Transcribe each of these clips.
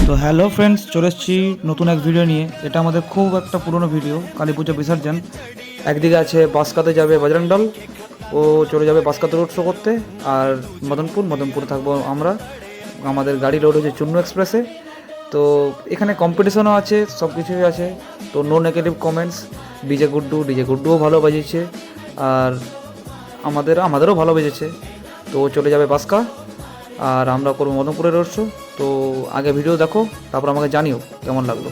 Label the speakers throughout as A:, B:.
A: তো hello friends, চলে এসেছি নতুন এক ভিডিও নিয়ে। এটা আমাদের খুব একটা পুরনো ভিডিও, কালী পুজো বিসর্জন। একদিকে আছে বাসকাতে যাবে বজরং দল, ও চলে যাবে বাসকাতে রোড শো করতে। আর মদনপুরে থাকবো আমরা, আমাদের গাড়ি লোড হচ্ছে চুন্নু এক্সপ্রেসে। তো এখানে কম্পিটিশনও আছে, সব কিছুই আছে। তো নো নেগেটিভ কমেন্টস। ডিজে গুড্ডুও ভালো বাজিয়েছে, আর আমাদেরও ভালো বেজেছে। তো ও চলে যাবে বাসকা, আর আমরা করবো মদনপুরের রোড শো। তো আগে ভিডিও দেখো, তারপর আমাকে জানিও কেমন লাগলো।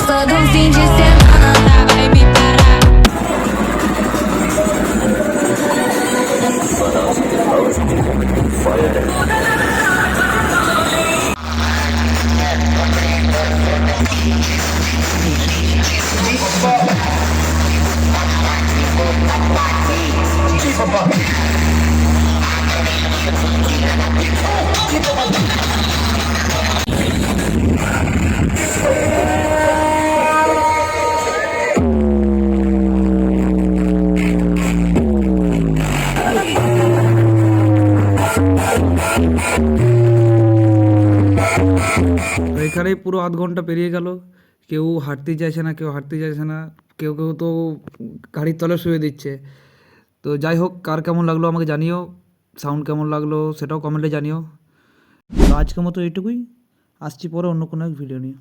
B: Todo fim de semana vai me parar.
A: তো এখানেই পুরো আধ ঘন্টা পেরিয়ে গেল। কেউ হাঁটতে চাইছে না, কেউ কেউ তো গাড়ির তলে শুয়ে দিচ্ছে। তো যাই হোক, কার কেমন লাগলো আমাকে জানিও, সাউন্ড কেমন লাগলো সেটাও কমেন্টে জানিও। তো আজকের মতো এইটুকুই, আসছি পরে অন্য কোনো এক ভিডিও নিয়ে।